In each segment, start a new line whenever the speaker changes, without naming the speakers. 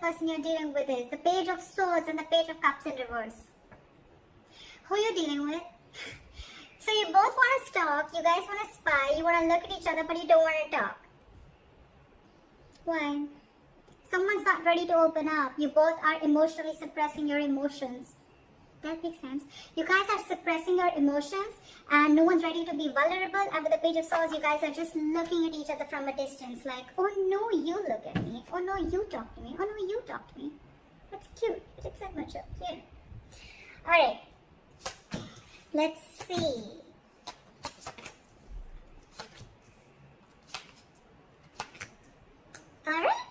person you're dealing with is. The Page of Swords and the Page of Cups in reverse. Who you're dealing with? So you both want to talk, you guys want to spy, you want to look at each other, but you don't want to talk. Why? Someone's not ready to open up. You both are emotionally suppressing your emotions. That makes sense. You guys are suppressing your emotions and no one's ready to be vulnerable. And with the Page of Swords, you guys are just looking at each other from a distance like, oh no, you look at me. Oh no, you talk to me. Oh no, you talk to me. That's cute. It's that much up here. Alright. Let's see. Alright.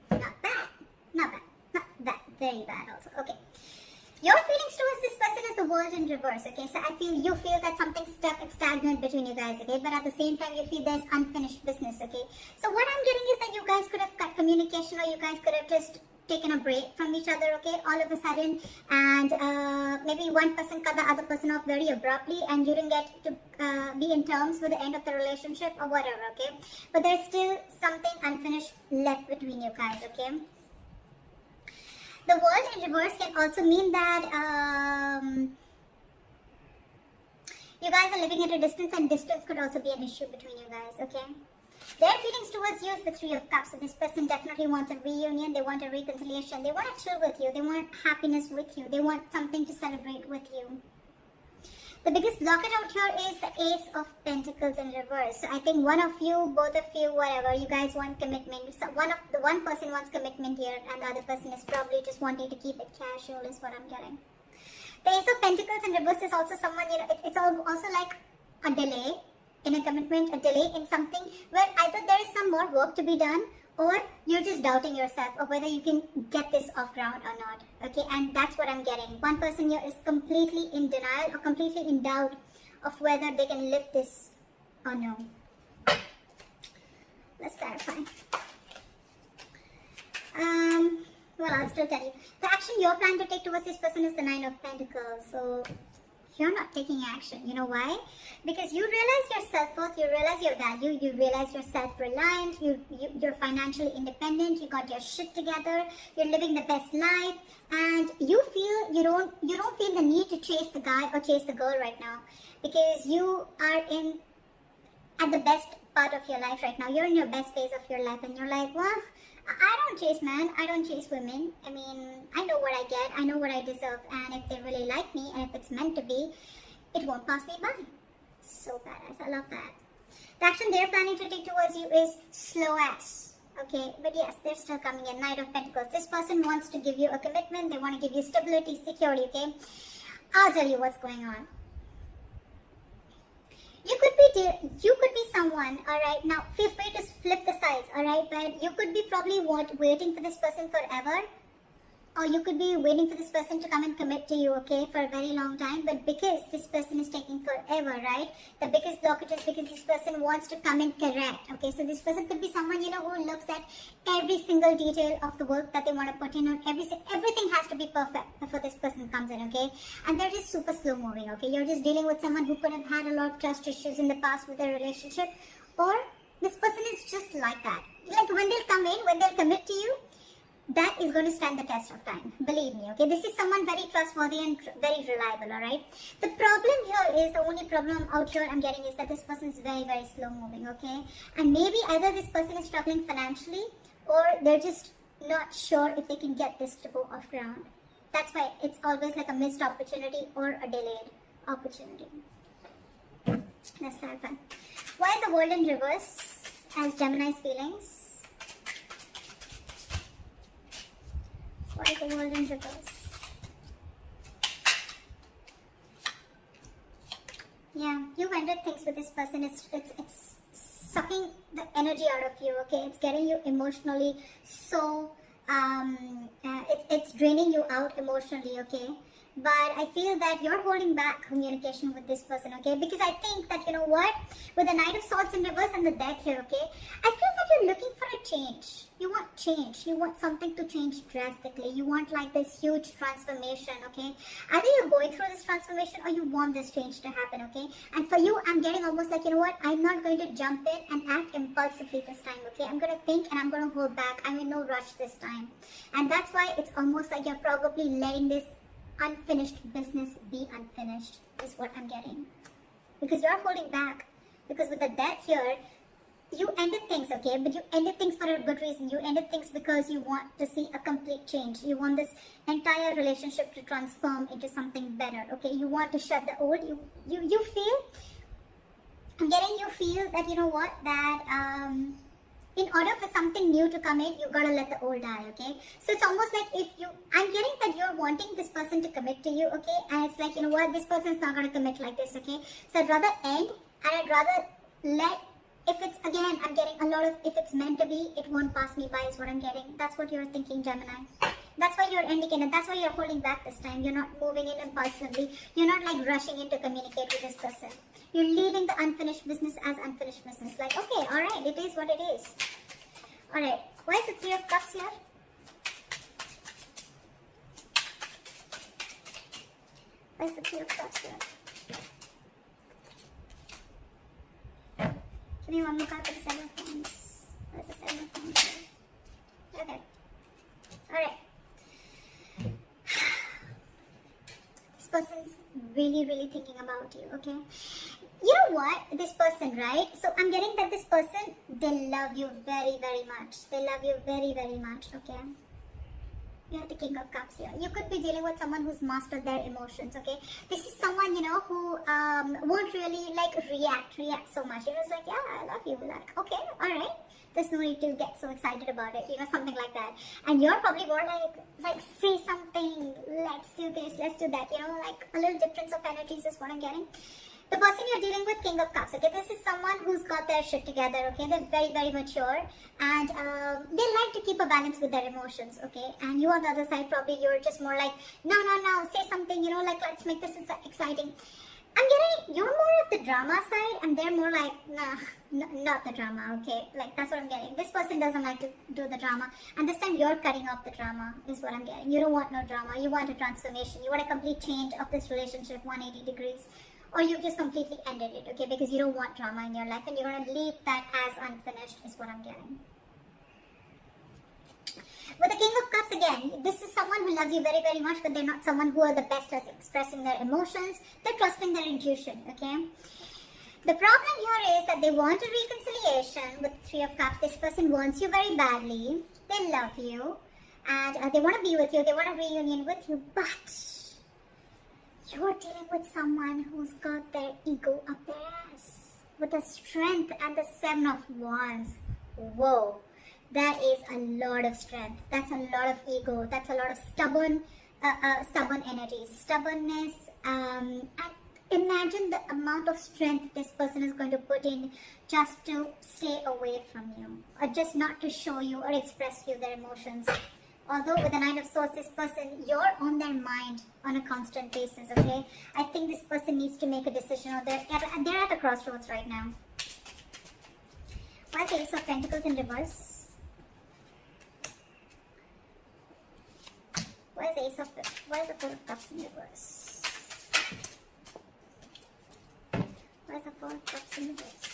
Not bad. Not bad. Not bad. Very bad also. Okay. Your feelings towards this person is the World in reverse, okay? So you feel that something's stuck and stagnant between you guys, okay? But at the same time, you feel there's unfinished business, okay? So what I'm getting is that you guys could have cut communication, or you guys could have just taken a break from each other, okay? All of a sudden, and maybe one person cut the other person off very abruptly, and you didn't get to be in terms with the end of the relationship or whatever, okay? But there's still something unfinished left between you guys, okay? The World in reverse can also mean that you guys are living at a distance, and distance could also be an issue between you guys, okay? Their feelings towards you is the Three of Cups. So this person definitely wants a reunion, they want a reconciliation, they want to chill with you, they want happiness with you, they want something to celebrate with you. The biggest blockage out here is the Ace of Pentacles in reverse. So I think one of you, both of you, whatever, you guys want commitment. So one person wants commitment here, and the other person is probably just wanting to keep it casual is what I'm getting. The Ace of Pentacles in reverse is also someone, you know, it's also like a delay in a commitment, a delay in something where either there is some more work to be done, or you're just doubting yourself of whether you can get this off ground or not, okay? And that's what I'm getting. One person here is completely in denial or completely in doubt of whether they can lift this or no. Let's clarify. Well, I'll still tell you. The action you're planning to take towards this person is the Nine of Pentacles. So you're not taking action. You know why? Because you realize your self-worth, you realize your value, you realize you're self-reliant, you're financially independent, you got your shit together, you're living the best life, and you feel you don't feel the need to chase the guy or chase the girl right now, because you are at the best part of your life right now. You're in your best phase of your life, and you're like, well, I don't chase men, I don't chase women. I mean, I know what I get, I know what I deserve, and if they really like me, and if it's meant to be, it won't pass me by. So badass, I love that. The action they're planning to take towards you is slow ass, okay? But yes, they're still coming in. Knight of Pentacles. This person wants to give you a commitment, they want to give you stability, security, okay? I'll tell you what's going on. You could be someone, alright? Now, feel free to flip the sides, alright? But you could be probably waiting for this person forever. Or you could be waiting for this person to come and commit to you, okay, for a very long time. But because this person is taking forever, right? The biggest blockage is because this person wants to come and correct, okay? So this person could be someone, you know, who looks at every single detail of the work that they want to put in. On everything has to be perfect before this person comes in, okay? And they're just super slow moving, okay? You're just dealing with someone who could have had a lot of trust issues in the past with their relationship. Or this person is just like that. Like when they'll come in, when they'll commit to you, that is going to stand the test of time. Believe me, okay? This is someone very trustworthy and very reliable, alright? The problem here is, the only problem out here I'm getting is that this person is very, very slow moving, okay? And maybe either this person is struggling financially, or they're just not sure if they can get this to go off ground. That's why it's always like a missed opportunity or a delayed opportunity. Let's clarify. Why is the World in reverse as Gemini's feelings? Why is the World in reverse? Yeah, you've ended things with this person. It's sucking the energy out of you, okay? It's getting you emotionally so, it's draining you out emotionally, okay? but I feel that you're holding back communication with this person, okay? Because I think that, you know what, with the Knight of Swords in reverse and the Death here, okay, I feel that you're looking for a change. You want change. You want something to change drastically. You want like this huge transformation, okay? Either you're going through this transformation or you want this change to happen, okay? And for you, I'm getting almost like, you know what, I'm not going to jump in and act impulsively this time, okay? I'm going to think and I'm going to hold back. I'm in no rush this time. And that's why it's almost like you're probably letting this unfinished business be unfinished, is what I'm getting. Because you're holding back. Because with the Death here, you ended things, okay? But you ended things for a good reason. You ended things because you want to see a complete change. You want this entire relationship to transform into something better, okay? You want to shut the old. You feel, I'm getting, you feel that, you know what, that in order for something new to come in, you gotta let the old die, okay? So it's almost like if you, I'm getting that you're wanting this person to commit to you, okay? And it's like, you know what, this person's not gonna commit like this, okay? So I'd rather end, and I'd rather let, if it's, again, I'm getting a lot of, if it's meant to be, it won't pass me by is what I'm getting. That's what you're thinking, Gemini. That's why you're ending it, and that's why you're holding back this time. You're not moving in impulsively. You're not like rushing in to communicate with this person. You're leaving the unfinished business as unfinished business. Like, okay, alright, it is what it is. Alright, why is the Three of Cups here? Why is the Three of Cups here? Give me one more card for the Seven of Wands. Where's the Seven of Wands here? Okay. Alright. This person's really thinking about you, okay? You know what? This person, right? So I'm getting that this person, they love you very much. They love you very much, okay? You have the King of Cups here. You could be dealing with someone who's mastered their emotions, okay? This is someone, you know, who won't really like react so much. You know, it's like, yeah, I love you. Like, okay, alright. There's no need to get so excited about it, you know, something like that. And you're probably more like say something, let's do this, let's do that, you know, like a little difference of energies is what I'm getting. The person you're dealing with, King of Cups, okay, this is someone who's got their shit together, okay, they're very mature, and they like to keep a balance with their emotions, okay, and you on the other side, probably you're just more like, no, say something, you know, like, let's make this exciting. I'm getting, you're more of the drama side, and they're more like, nah, not the drama, okay, like, that's what I'm getting. This person doesn't like to do the drama, and this time you're cutting off the drama, is what I'm getting. You don't want no drama, you want a transformation, you want a complete change of this relationship, 180 degrees. Or you've just completely ended it, okay, because you don't want drama in your life and you're going to leave that as unfinished is what I'm getting. With the King of Cups again, this is someone who loves you very much, but they're not someone who are the best at expressing their emotions. They're trusting their intuition, okay. The problem here is that they want a reconciliation with the Three of Cups. This person wants you very badly. They love you and they want to be with you. They want a reunion with you, but you're dealing with someone who's got their ego up their ass with the Strength and the Seven of Wands. Whoa, that is a lot of strength. That's a lot of ego. That's a lot of stubborn energy, stubbornness. And imagine the amount of strength this person is going to put in just to stay away from you, or just not to show you or express you their emotions. Although with the Nine of Swords, this person, you're on their mind on a constant basis, okay? I think this person needs to make a decision, or they're at a crossroads right now. Why is the Ace of Pentacles in reverse? Why is the Four of Cups in reverse? Why is the Four of Cups in reverse?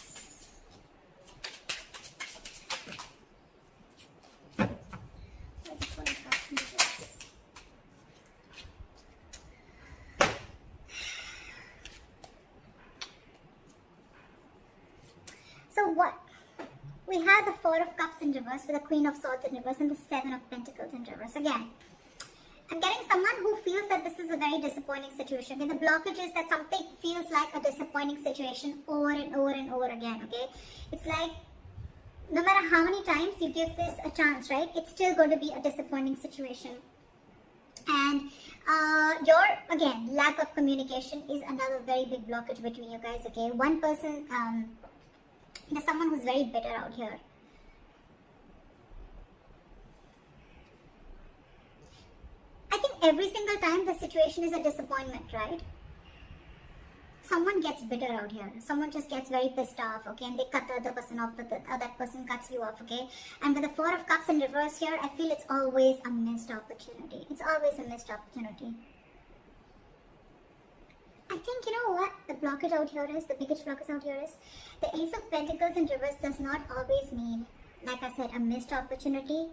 So what? We have the Four of Cups in reverse with the Queen of Swords in reverse and the Seven of Pentacles in reverse. Again, I'm getting someone who feels that this is a very disappointing situation. Okay, the blockage is that something feels like a disappointing situation over and over again, okay? It's like, no matter how many times you give this a chance, right? It's still going to be a disappointing situation. And again, lack of communication is another very big blockage between you guys, okay? One person, there's someone who's very bitter out here. I think every single time the situation is a disappointment, right? Someone gets bitter out here. Someone just gets very pissed off, okay? And they cut the other person off, that person cuts you off, okay? And with the Four of Cups in reverse here, I feel it's always a missed opportunity. It's always a missed opportunity. I think, you know what the blockage out here is, the biggest blockage out here is, the Ace of Pentacles in reverse does not always mean, like I said, a missed opportunity.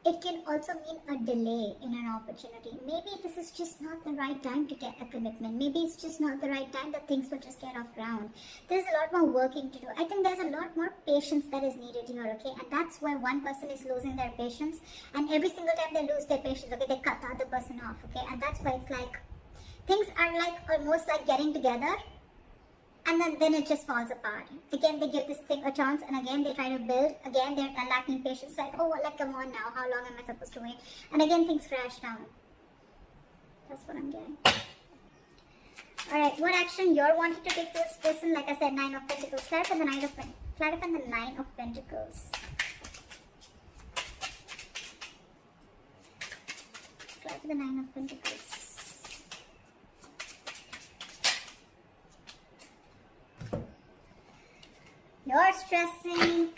It can also mean a delay in an opportunity. Maybe this is just not the right time to get a commitment. Maybe it's just not the right time that things will just get off ground. There's a lot more working to do. I think there's a lot more patience that is needed here, okay? And that's where one person is losing their patience. And every single time they lose their patience, okay, they cut the other person off, okay? And that's why it's like, things are like almost like getting together. And then it just falls apart. Again, they give this thing a chance, and again, they try to build. Again, they're lacking patience. Like, oh, like, come on now. How long am I supposed to wait? And again, things crash down. That's what I'm getting. Alright, what action you're wanting to take this person? Like I said, Nine of Pentacles. Clarify the Nine of Pentacles. Clarify the Nine of Pentacles. Clarify the Nine of Pentacles. You're stressing,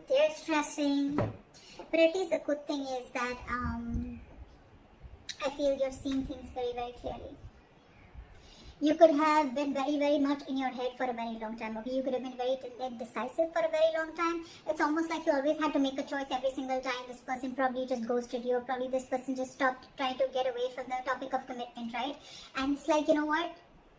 they're stressing, but at least the good thing is that I feel you're seeing things very, very clearly. You could have been very, very much in your head for a very long time. Okay, you could have been very indecisive for a very long time. It's almost like you always had to make a choice every single time. This person probably just ghosted you, or probably this person just stopped trying to get away from the topic of commitment, right? And it's like, you know what?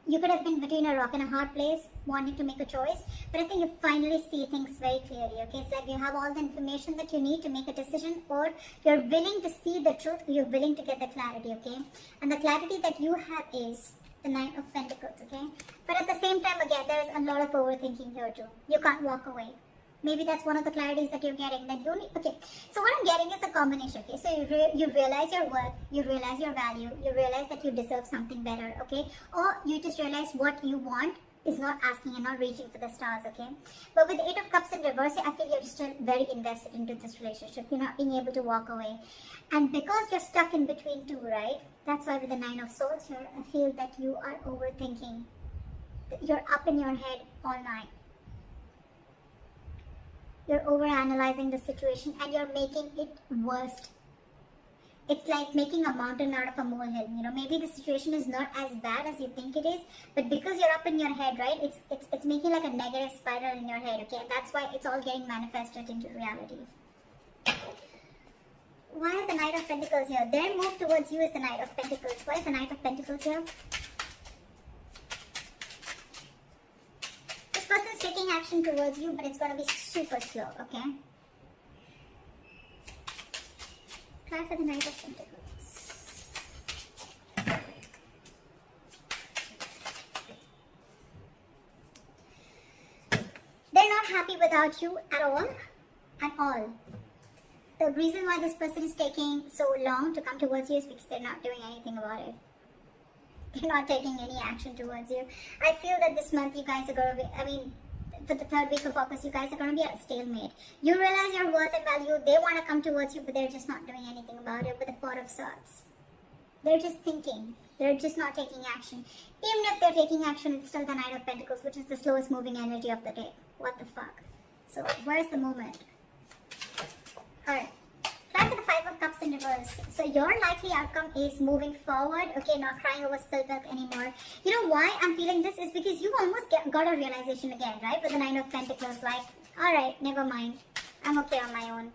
You could have been between a rock and a hard place, wanting to make a choice, but I think you finally see things very clearly, okay? It's like you have all the information that you need to make a decision, or you're willing to see the truth, you're willing to get the clarity, okay? And the clarity that you have is the Nine of Pentacles, okay? But at the same time, again, there's a lot of overthinking here too. You can't walk away. Maybe that's one of the clarities that you're getting, that you need. Okay, so what I'm getting is a combination, okay? So you realize your worth, you realize your value, you realize that you deserve something better, okay? Or you just realize what you want is not asking and not reaching for the stars, okay? But with the Eight of Cups in reverse, I feel you're still very invested into this relationship. You're not being able to walk away. And because you're stuck in between two, right? That's why with the Nine of Swords here, I feel that you are overthinking. You're up in your head all night. You're overanalyzing the situation and you're making it worse. It's like making a mountain out of a molehill. You know, maybe the situation is not as bad as you think it is, but because you're up in your head, right? It's making like a negative spiral in your head, okay? And that's why it's all getting manifested into reality. Why is the Knight of Pentacles here? Their move towards you is the Knight of Pentacles. Why is the Knight of Pentacles here? This person is taking action towards you, but it's going to be super slow, okay? Try for the Knight of Pentacles. They're not happy without you at all. At all. The reason why this person is taking so long to come towards you is because they're not doing anything about it. They're not taking any action towards you. I feel that this month you guys are going to be, for the third week of August, you guys are going to be at a stalemate. You realize your worth and value. They want to come towards you, but they're just not doing anything about it with the Four of Swords. They're just thinking. They're just not taking action. Even if they're taking action, it's still the Knight of Pentacles, which is the slowest moving energy of the day. What the fuck? So, where's the moment? Alright. Try for the Five of Cups in reverse. So your likely outcome is moving forward. Okay, not crying over spilled milk anymore. You know why I'm feeling this is because you almost got a realization again, right? With the Nine of Pentacles, like, alright, never mind. I'm okay on my own.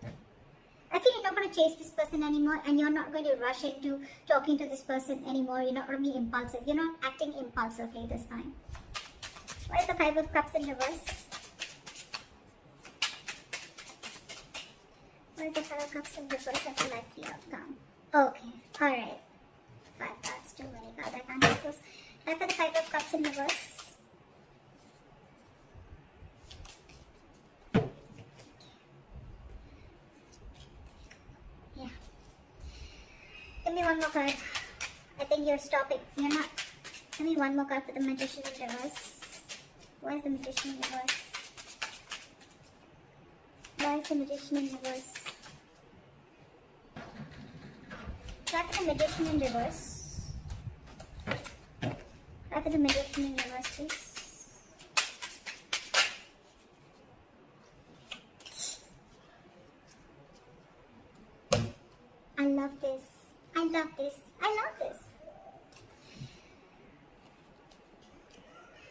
I feel you're not going to chase this person anymore, and you're not going to rush into talking to this person anymore. You're not going to be impulsive. You're not acting impulsively this time. Why is the Five of Cups in reverse? Why is the Five of Cups in reverse as a likely outcome? Okay, alright. Five cards, too many cards. I can't take those. Try for the Five of Cups in reverse. Yeah. Give me one more card. I think you're stopping. You're not. Give me one more card for the Magician in reverse. Why is the Magician in reverse? Why is the Magician in reverse? Try for the Magician in reverse. Try for the Magician in reverse, please. I love this. I love this. I love this.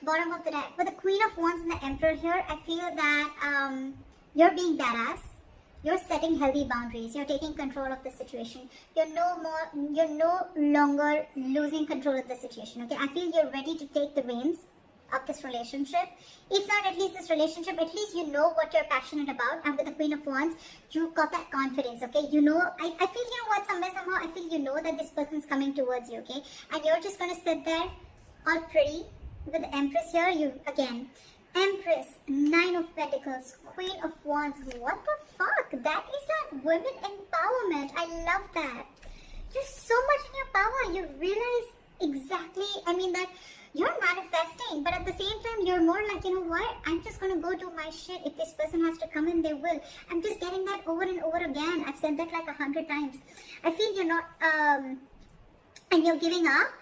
Bottom of the deck. With the Queen of Wands and the Emperor here, I feel that you're being badass. You're setting healthy boundaries. You're taking control of the situation. You're no longer losing control of the situation. Okay, I feel you're ready to take the reins of this relationship. If not at least this relationship, at least you know what you're passionate about. And with the Queen of Wands, you got that confidence. Okay, you know, I feel, you know what, somehow I feel you know that this person's coming towards you. Okay, and you're just gonna sit there all pretty. With the Empress here, you again, Empress, Nine of Pentacles, Queen of Wands. What the fuck? That is that women empowerment. I love that. You're so much in your power. You realize exactly, I mean, that you're manifesting, but at the same time, you're more like, you know what? I'm just gonna go do my shit. If this person has to come in, they will. I'm just getting that over and over again. I've said that like 100 times. I feel you're not, and you're giving up.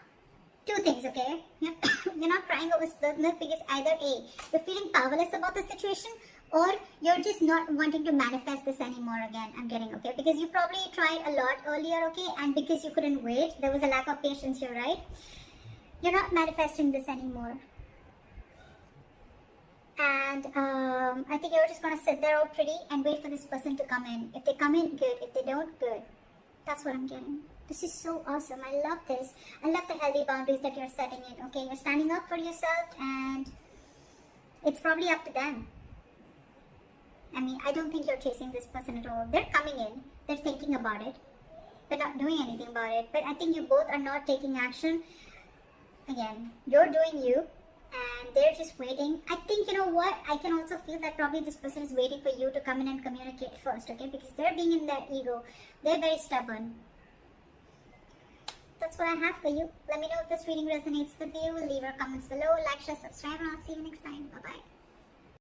Two things, okay? You're not crying over spilled milk because either A, you're feeling powerless about the situation, or you're just not wanting to manifest this anymore again. I'm getting, okay? Because you probably tried a lot earlier, okay? And because you couldn't wait, there was a lack of patience here, right? You're not manifesting this anymore. And I think you're just going to sit there all pretty and wait for this person to come in. If they come in, good. If they don't, good. That's what I'm getting. This is so awesome. I love this. I love the healthy boundaries that you're setting in. Okay, you're standing up for yourself, and it's probably up to them. I mean, I don't think you're chasing this person at all. They're coming in. They're thinking about it. They're not doing anything about it. But I think you both are not taking action. Again, you're doing you, and they're just waiting. I think, you know what? I can also feel that probably this person is waiting for you to come in and communicate first, okay? Because they're being in their ego. They're very stubborn. That's what I have for you. Let me know if this reading resonates with you. Leave your comments below, like, share, subscribe, and I'll see you next time. Bye-bye.